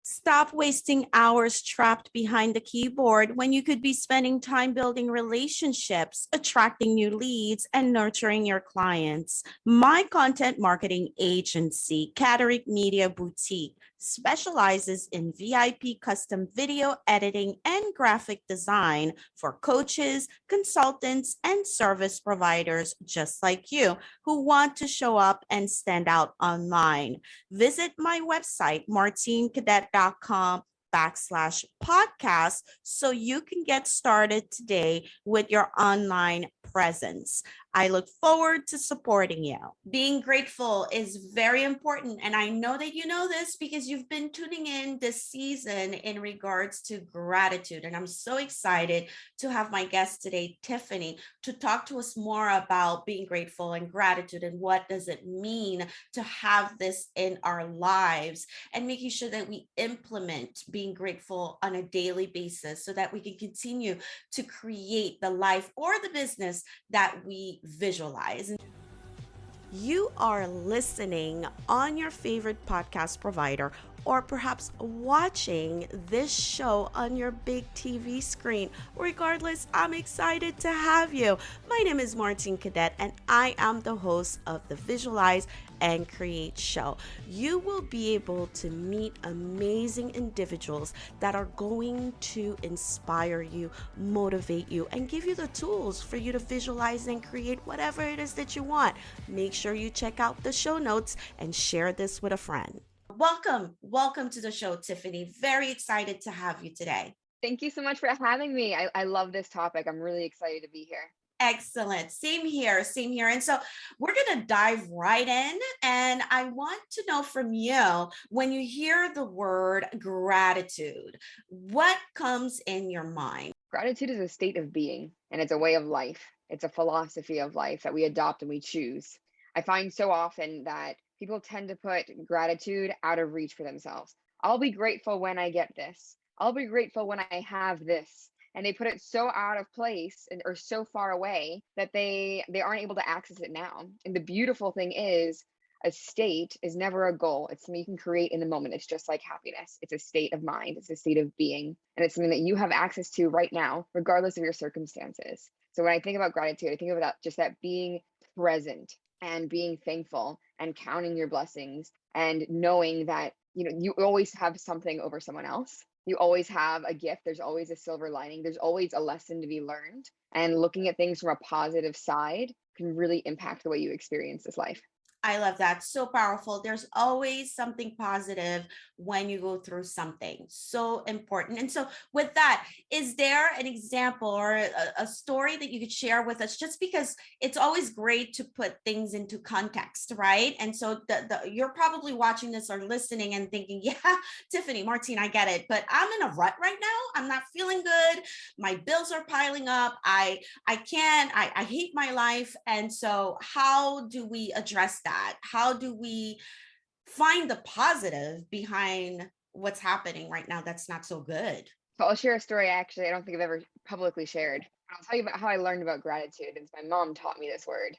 Stop wasting hours trapped behind the keyboard when you could be spending time building relationships, attracting new leads, and nurturing your clients. My content marketing agency, Cadet Media Boutique, specializes in VIP custom video editing and graphic design for coaches, consultants, and service providers just like you who want to show up and stand out online. Visit my website, martinecadet.com/podcast, so you can get started today with your online presence. I look forward to supporting you. Being grateful is very important. And I know that you know this because you've been tuning in this season in regards to gratitude. And I'm so excited to have my guest today, Tiffany, to talk to us more about being grateful and gratitude and what does it mean to have this in our lives and making sure that we implement being grateful on a daily basis so that we can continue to create the life or the business that we visualize. You are listening on your favorite podcast provider, or perhaps watching this show on your big TV screen. Regardless, I'm excited to have you. My name is Martine Cadet, and I am the host of the Visualize and Create show. You will be able to meet amazing individuals that are going to inspire you, motivate you, and give you the tools for you to visualize and create whatever it is that you want. Make sure you check out the show notes and share this with a friend. Welcome to the show, Tiffany. Very excited to have you today. Thank you so much for having me. I love this topic. I'm really excited to be here. Excellent. Same here. And so we're going to dive right in. And I want to know from you, when you hear the word gratitude, what comes in your mind? Gratitude is a state of being, and it's a way of life. It's a philosophy of life that we adopt and we choose. I find so often that people tend to put gratitude out of reach for themselves. I'll be grateful when I get this. I'll be grateful when I have this. And they put it so out of place or so far away that they aren't able to access it now. And the beautiful thing is, a state is never a goal. It's something you can create in the moment. It's just like happiness. It's a state of mind. It's a state of being. And it's something that you have access to right now, regardless of your circumstances. So when I think about gratitude, I think about just that being present and being thankful and counting your blessings and knowing that, you always have something over someone else. You always have a gift. There's always a silver lining. There's always a lesson to be learned. And looking at things from a positive side can really impact the way you experience this life. I love that. So powerful. There's always something positive when you go through something. So important. And so with that, is there an example or a story that you could share with us? Just because it's always great to put things into context, right? And so you're probably watching this or listening and thinking, yeah, Tiffany, Martine, I get it. But I'm in a rut right now. I'm not feeling good. My bills are piling up. I hate my life. And so how do we address that? How do we find the positive behind what's happening right now that's not so good? So I'll share a story I don't think I've ever publicly shared. I'll tell you about how I learned about gratitude. It's my mom taught me this word.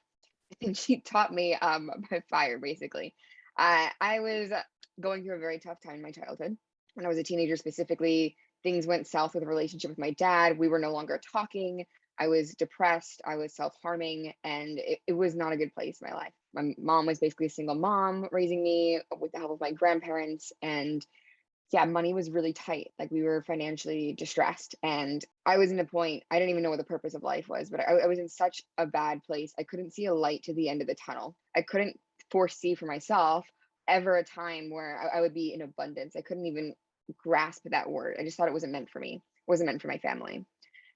And she taught me by fire, basically. I was going through a very tough time in my childhood. When I was a teenager specifically, things went south with a relationship with my dad. We were no longer talking. I was depressed. I was self-harming, and it was not a good place in my life. My mom was basically a single mom raising me with the help of my grandparents. And yeah, money was really tight. Like, we were financially distressed. And I was in a point, I didn't even know what the purpose of life was, but I was in such a bad place. I couldn't see a light to the end of the tunnel. I couldn't foresee for myself ever a time where I would be in abundance. I couldn't even grasp that word. I just thought it wasn't meant for me. It wasn't meant for my family.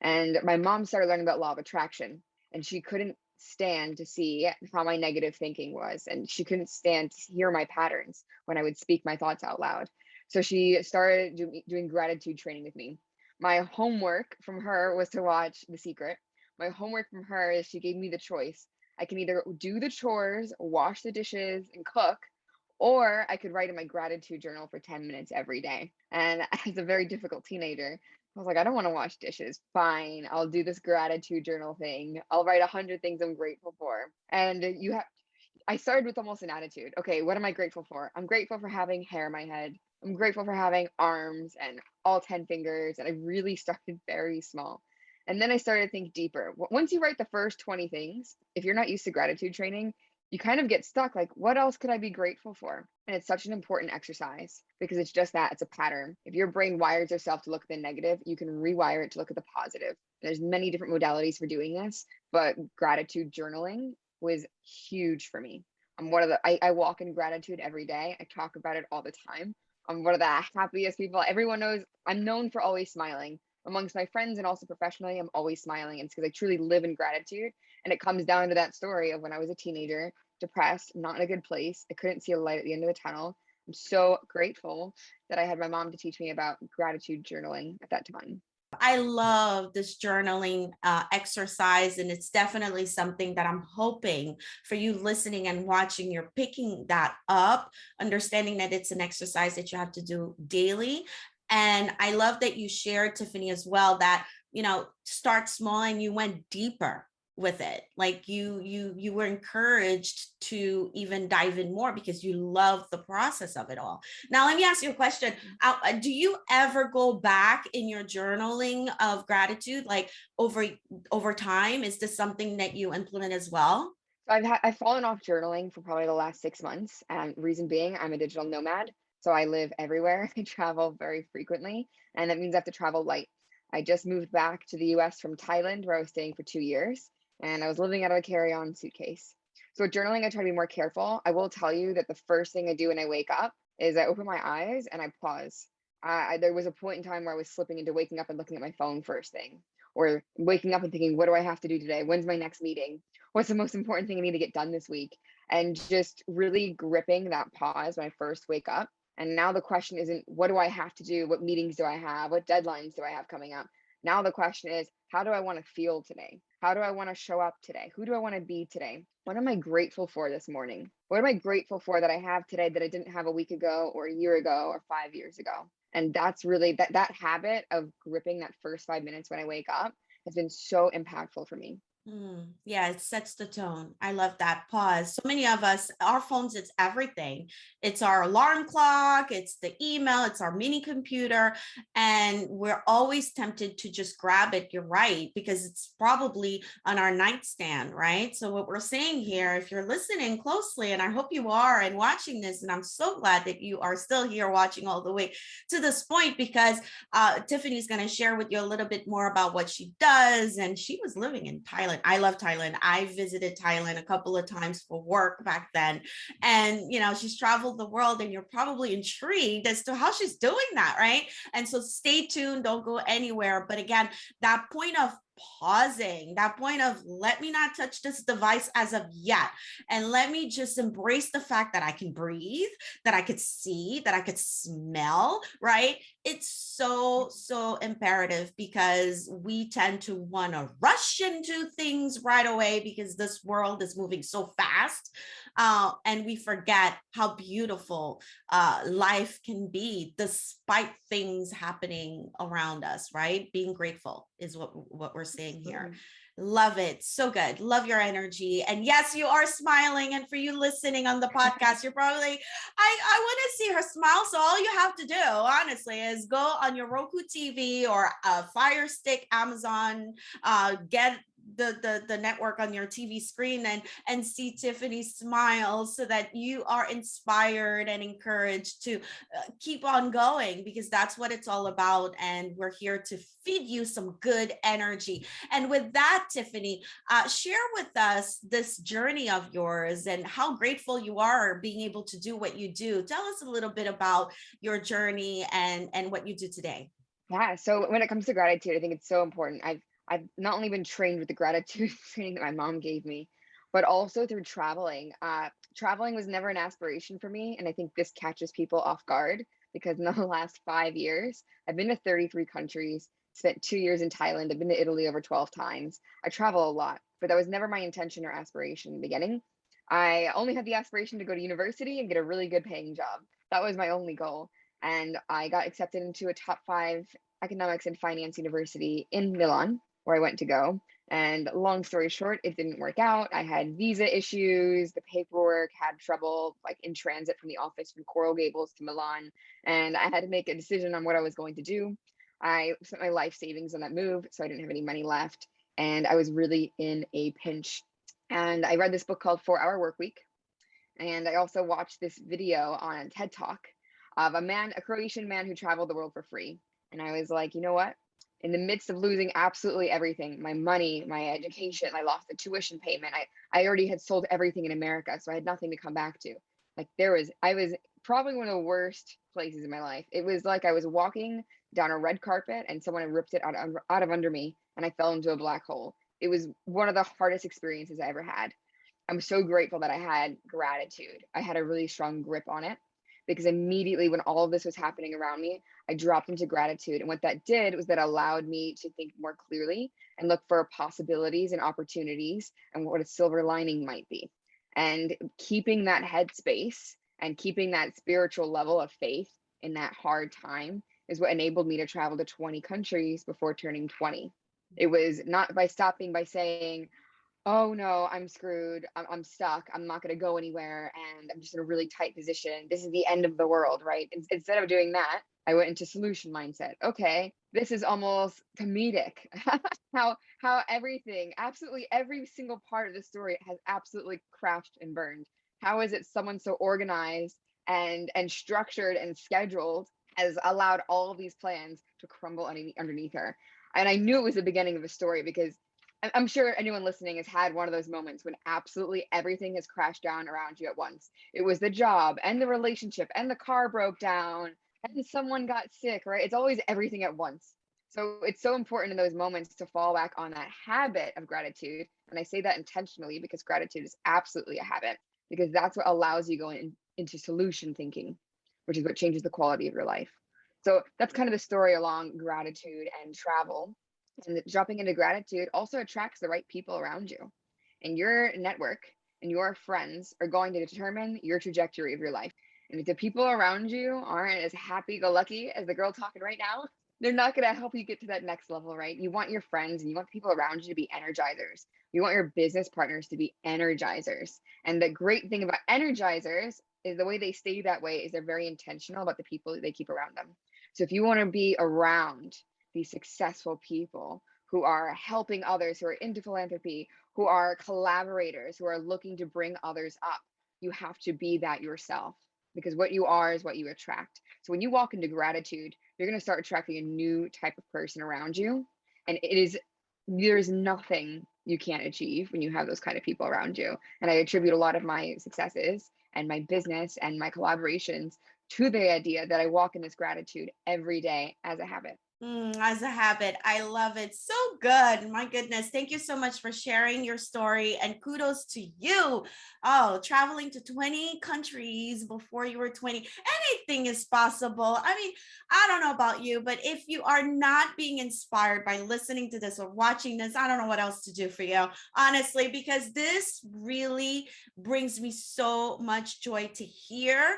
And my mom started learning about law of attraction, and she couldn't stand to see how my negative thinking was. And she couldn't stand to hear my patterns when I would speak my thoughts out loud. So she started doing gratitude training with me. My homework from her was to watch The Secret. My homework from her is she gave me the choice. I can either do the chores, wash the dishes, and cook, or I could write in my gratitude journal for 10 minutes every day. And as a very difficult teenager, I was like, I don't want to wash dishes. Fine, I'll do this gratitude journal thing. I'll write 100 things I'm grateful for. And I started with almost an attitude. Okay, what am I grateful for? I'm grateful for having hair in my head. I'm grateful for having arms and all 10 fingers. And I really started very small. And then I started to think deeper. Once you write the first 20 things, if you're not used to gratitude training, you kind of get stuck. Like, what else could I be grateful for? And it's such an important exercise because it's just that it's a pattern. If your brain wires yourself to look at the negative, you can rewire it to look at the positive. There's many different modalities for doing this, but gratitude journaling was huge for me. I'm one of the, I walk in gratitude every day. I talk about it all the time. I'm one of the happiest people. Everyone knows I'm known for always smiling. Amongst my friends and also professionally, I'm always smiling. And it's because I truly live in gratitude. And it comes down to that story of when I was a teenager, depressed, not in a good place. I couldn't see a light at the end of the tunnel. I'm so grateful that I had my mom to teach me about gratitude journaling at that time. I love this journaling exercise, and it's definitely something that I'm hoping for you listening and watching, you're picking that up, understanding that it's an exercise that you have to do daily. And I love that you shared, Tiffany, as well, that, start small and you went deeper with it. Like you were encouraged to even dive in more because you love the process of it all. Now, let me ask you a question. Do you ever go back in your journaling of gratitude, like over time? Is this something that you implement as well? So I've fallen off journaling for probably the last 6 months. And reason being, I'm a digital nomad. So I live everywhere. I travel very frequently, and that means I have to travel light. I just moved back to the US from Thailand, where I was staying for 2 years, and I was living out of a carry-on suitcase. So with journaling, I try to be more careful. I will tell you that the first thing I do when I wake up is I open my eyes and I pause. There was a point in time where I was slipping into waking up and looking at my phone first thing, or waking up and thinking, what do I have to do today? When's my next meeting? What's the most important thing I need to get done this week? And just really gripping that pause when I first wake up. And now the question isn't, what do I have to do? What meetings do I have? What deadlines do I have coming up? Now the question is, how do I want to feel today? How do I want to show up today? Who do I want to be today? What am I grateful for this morning? What am I grateful for that I have today that I didn't have a week ago or a year ago or 5 years ago? And that's really that habit of gripping that first 5 minutes when I wake up has been so impactful for me. Yeah, it sets the tone. I love that pause. So many of us, our phones, it's everything. It's our alarm clock, it's the email, it's our mini computer. And we're always tempted to just grab it. You're right, because it's probably on our nightstand, right? So what we're saying here, if you're listening closely, and I hope you are and watching this, and I'm so glad that you are still here watching all the way to this point, because Tiffany's going to share with you a little bit more about what she does. And she was living in Thailand. I love Thailand. I visited Thailand a couple of times for work back then. And, she's traveled the world, and you're probably intrigued as to how she's doing that, right? And so stay tuned. Don't go anywhere. But again, that point of pausing, that point of let me not touch this device as of yet, and let me just embrace the fact that I can breathe, that I could see, that I could smell, right? It's so imperative, because we tend to want to rush into things right away because this world is moving so fast, and we forget how beautiful life can be despite things happening around us, right? Being grateful is what we're saying here. Love it. So good. Love your energy. And yes, you are smiling. And for you listening on the podcast, you're probably, I want to see her smile. So all you have to do, honestly, is go on your Roku TV or Fire Stick, Amazon, get the network on your TV screen, and see Tiffany smile, so that you are inspired and encouraged to keep on going, because that's what it's all about. And we're here to feed you some good energy. And with that, Tiffany, share with us this journey of yours and how grateful you are being able to do what you do. Tell us a little bit about your journey and what you do today. Yeah. So when it comes to gratitude, I think it's so important. I've not only been trained with the gratitude training that my mom gave me, but also through traveling. Traveling was never an aspiration for me, and I think this catches people off guard because in the last 5 years, I've been to 33 countries, spent 2 years in Thailand. I've been to Italy over 12 times. I travel a lot, but that was never my intention or aspiration in the beginning. I only had the aspiration to go to university and get a really good paying job. That was my only goal. And I got accepted into a top 5 economics and finance university in Milan, where I went to go. And long story short, it didn't work out. I had visa issues, the paperwork had trouble, like in transit from the office from Coral Gables to Milan. And I had to make a decision on what I was going to do. I spent my life savings on that move, so I didn't have any money left. And I was really in a pinch. And I read this book called 4 Hour Work Week. And I also watched this video on a TED Talk of a Croatian man who traveled the world for free. And I was like, you know what? In the midst of losing absolutely everything, my money, my education, I lost the tuition payment. I already had sold everything in America, so I had nothing to come back to. Like I was probably one of the worst places in my life. It was like I was walking down a red carpet and someone had ripped it out of under me and I fell into a black hole. It was one of the hardest experiences I ever had. I'm so grateful that I had gratitude. I had a really strong grip on it because immediately when all of this was happening around me, I dropped into gratitude. And what that did was that allowed me to think more clearly and look for possibilities and opportunities and what a silver lining might be. And keeping that headspace and keeping that spiritual level of faith in that hard time is what enabled me to travel to 20 countries before turning 20. It was not by stopping by saying, oh no, I'm screwed. I'm stuck. I'm not going to go anywhere. And I'm just in a really tight position. This is the end of the world, right? Instead of doing that, I went into solution mindset. Okay, this is almost comedic. how everything, absolutely every single part of the story has absolutely crashed and burned. How is it someone so organized and structured and scheduled has allowed all of these plans to crumble underneath her? And I knew it was the beginning of a story because I'm sure anyone listening has had one of those moments when absolutely everything has crashed down around you at once. It was the job and the relationship and the car broke down and someone got sick, right? It's always everything at once. So it's so important in those moments to fall back on that habit of gratitude. And I say that intentionally because gratitude is absolutely a habit, because that's what allows you going into solution thinking, which is what changes the quality of your life. So that's kind of the story along gratitude and travel. And dropping into gratitude also attracts the right people around you. And your network and your friends are going to determine your trajectory of your life. And if the people around you aren't as happy go lucky as the girl talking right now, they're not going to help you get to that next level, right? You want your friends and you want people around you to be energizers. You want your business partners to be energizers. And the great thing about energizers is the way they stay that way is they're very intentional about the people they keep around them. So if you want to be around these successful people who are helping others, who are into philanthropy, who are collaborators, who are looking to bring others up, you have to be that yourself, because what you are is what you attract. So when you walk into gratitude, you're going to start attracting a new type of person around you. And there's nothing you can't achieve when you have those kind of people around you. And I attribute a lot of my successes and my business and my collaborations to the idea that I walk in this gratitude every day as a habit. As a habit. I love it. So good. My goodness. Thank you so much for sharing your story, and kudos to you. Oh, traveling to 20 countries before you were 20. Anything is possible. I mean, I don't know about you, but if you are not being inspired by listening to this or watching this, I don't know what else to do for you, honestly, because this really brings me so much joy to hear.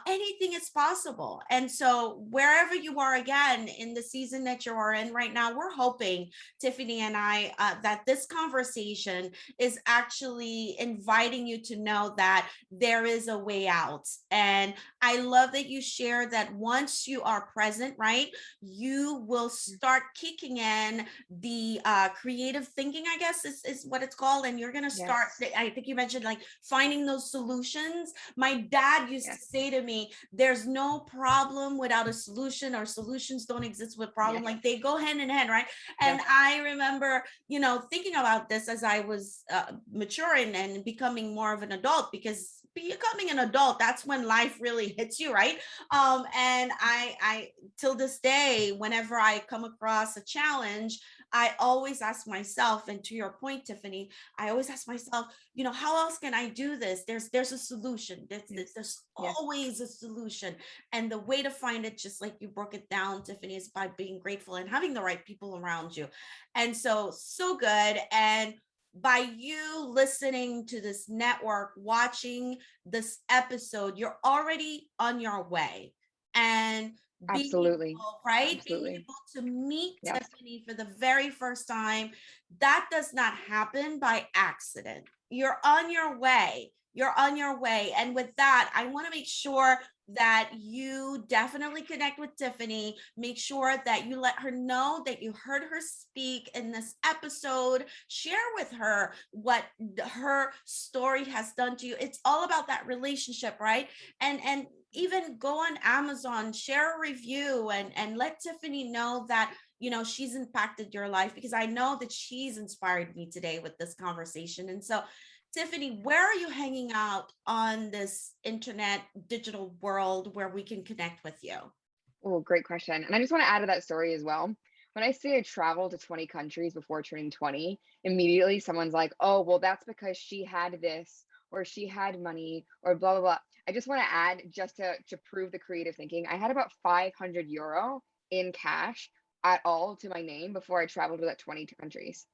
Anything is possible. And so wherever you are, again, in the season that you are in right now, we're hoping, Tiffany and I, that this conversation is actually inviting you to know that there is a way out. And I love that you share that once you are present, right, you will start kicking in the creative thinking, I guess is what it's called. And you're going to start, Yes. I think you mentioned like finding those solutions. My dad used to say to me, there's no problem without a solution, or solutions don't exist with problem. Like they go hand in hand, right? And I remember, thinking about this as I was maturing and becoming more of an adult, because becoming an adult, that's when life really hits you, right? And I till this day, whenever I come across a challenge, I always ask myself, and to your point, Tiffany, I always ask myself, how else can I do this? There's a solution. There's always a solution. And the way to find it, just like you broke it down, Tiffany, is by being grateful and having the right people around you. And so good. And by you listening to this network, watching this episode, you're already on your way. And being Absolutely. able, right? Being Absolutely. able to meet Yes. Tiffany for the very first time, that does not happen by accident. You're on your way. You're on your way. And with that, I want to make sure that you definitely connect with Tiffany. Make sure that you let her know that you heard her speak in this episode. Share with her what her story has done to you. It's all about that relationship, right? And even go on Amazon, share a review, and let Tiffany know that she's impacted your life, because I know that she's inspired me today with this conversation. And so, Tiffany, where are you hanging out on this internet digital world where we can connect with you? Oh, great question. And I just want to add to that story as well. When I say I traveled to 20 countries before turning 20, immediately someone's like, oh, well, that's because she had this or she had money or blah, blah, blah. I just want to add, just to prove the creative thinking, I had about 500 euro in cash at all to my name before I traveled to that 20 countries.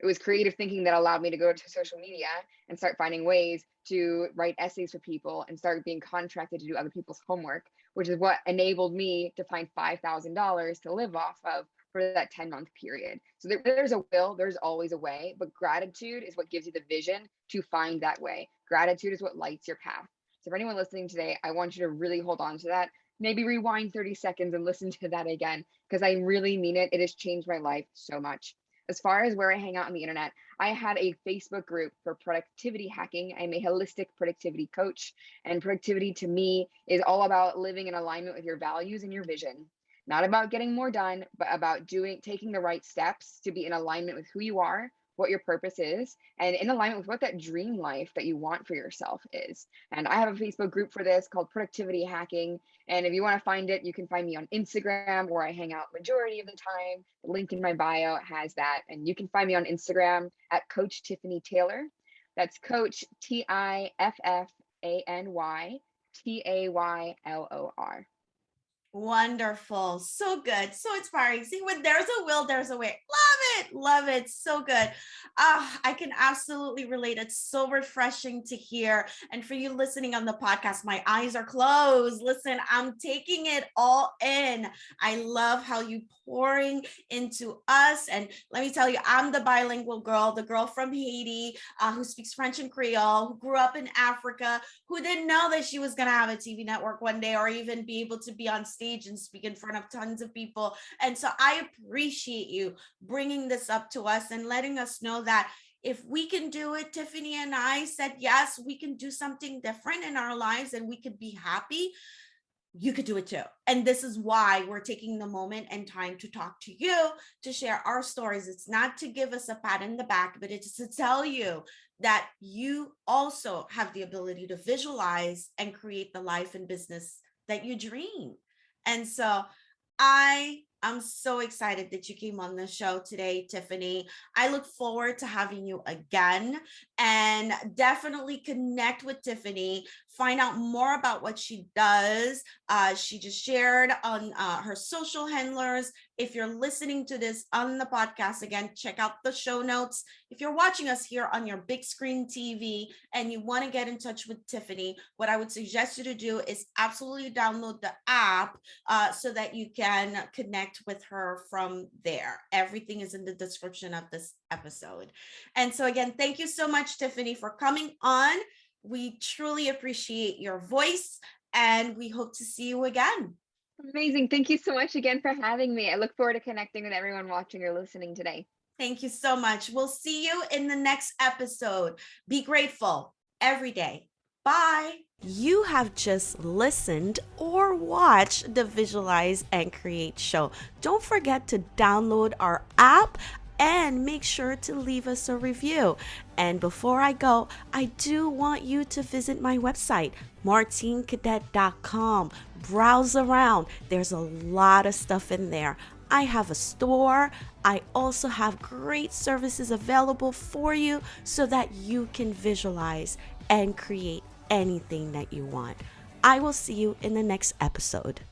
It was creative thinking that allowed me to go to social media and start finding ways to write essays for people and start being contracted to do other people's homework, which is what enabled me to find $5,000 to live off of for that 10-month period. So there's a will, there's always a way, but gratitude is what gives you the vision to find that way. Gratitude is what lights your path. So for anyone listening today, I want you to really hold on to that. Maybe rewind 30 seconds and listen to that again, because I really mean it. It has changed my life so much. As far as where I hang out on the internet, I have a Facebook group for productivity hacking. I'm a holistic productivity coach, and productivity to me is all about living in alignment with your values and your vision. Not about getting more done, but about taking the right steps to be in alignment with who you are, what your purpose is, and in alignment with what that dream life that you want for yourself is. And I have a Facebook group for this called Productivity Hacking. And if you want to find it, you can find me on Instagram, where I hang out majority of the time. The link in my bio has that. And you can find me on Instagram at Coach Tiffany Taylor. That's Coach TIFFANY TAYLOR. Wonderful. So good. So inspiring. See, when there's a will, there's a way. Love it. Love it. So good. I can absolutely relate. It's so refreshing to hear. And for you listening on the podcast, my eyes are closed. Listen, I'm taking it all in. I love how you pouring into us. And let me tell you, I'm the bilingual girl, the girl from Haiti, who speaks French and Creole, who grew up in Africa, who didn't know that she was going to have a TV network one day, or even be able to be on stage and speak in front of tons of people. And so I appreciate you bringing this up to us and letting us know that if we can do it, Tiffany and I said, yes, we can do something different in our lives and we could be happy. You could do it too. And this is why we're taking the moment and time to talk to you, to share our stories. It's not to give us a pat in the back, but it's to tell you that you also have the ability to visualize and create the life and business that you dream. And so I'm so excited that you came on the show today, Tiffany. I look forward to having you again, and definitely connect with Tiffany, find out more about what she does. She just shared on her social handlers. If you're listening to this on the podcast, again, check out the show notes. If you're watching us here on your big screen TV and you want to get in touch with Tiffany, what I would suggest you to do is absolutely download the app so that you can connect with her from there. Everything is in the description of this episode. And so again, thank you so much, Tiffany, for coming on. We truly appreciate your voice, and we hope to see you again. Amazing. Thank you so much again for having me. I look forward to connecting with everyone watching or listening today. Thank you so much. We'll see you in the next episode. Be grateful every day. Bye. You have just listened or watched the Visualize and Create show. Don't forget to download our app and make sure to leave us a review. And before I go, I do want you to visit my website, martinecadet.com. Browse around. There's a lot of stuff in there. I have a store. I also have great services available for you so that you can visualize and create anything that you want. I will see you in the next episode.